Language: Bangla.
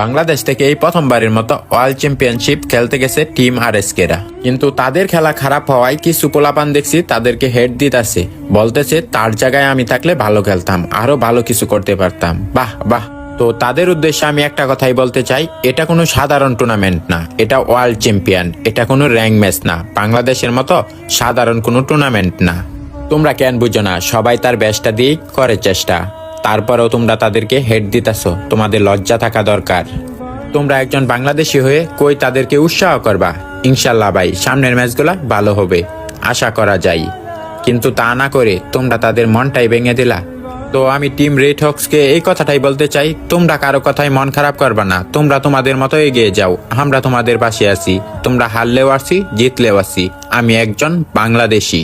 বাংলাদেশ থেকে এই প্রথমবারের মতো ওয়ার্ল্ড চ্যাম্পিয়নশিপ খেলতে গেছে টিম আরএসকেরা, কিন্তু তাদের খেলা খারাপ হওয়ায় কিছু পোলাপান দেখছি তাদেরকে হেড দিতেছে, বলতেছে তার জায়গায় আমি থাকলে ভালো খেলতাম, আরো ভালো কিছু করতে পারতাম। বাহ বাহ। তো তাদের উদ্দেশ্যে আমি একটা কথাই বলতে চাই, এটা কোনো সাধারণ টুর্নামেন্ট না, এটা ওয়ার্ল্ড চ্যাম্পিয়ন, এটা কোনো র্যাঙ্ক ম্যাচ না, বাংলাদেশের মতো সাধারণ কোনো টুর্নামেন্ট না। তোমরা কেন বুঝো না, সবাই তার বেস্টটা দিয়ে করে চেষ্টা, তারপরেও তোমরা তাদেরকে হেড দিতেছো, তোমাদের লজ্জা থাকা দরকার। তোমরা একজন বাংলাদেশি হয়ে কই তাদেরকে উৎসাহ করবা। ইনশাল্লাহ ভাই, সামনের ম্যাচগুলা ভালো হবে, আশা করা যায়। কিন্তু তা না করে তোমরা তাদের মনটাই ভেঙে দিলা। তো আমি টিম রেড হক্সকে এই কথাটাই বলতে চাই, তোমরা কারো কথায় মন খারাপ করবা না, তোমরা তোমাদের মতো এগিয়ে যাও, আমরা তোমাদের পাশে আছি। তোমরা হারলেও আছি, জিতলেও আছি, আমি একজন বাংলাদেশি।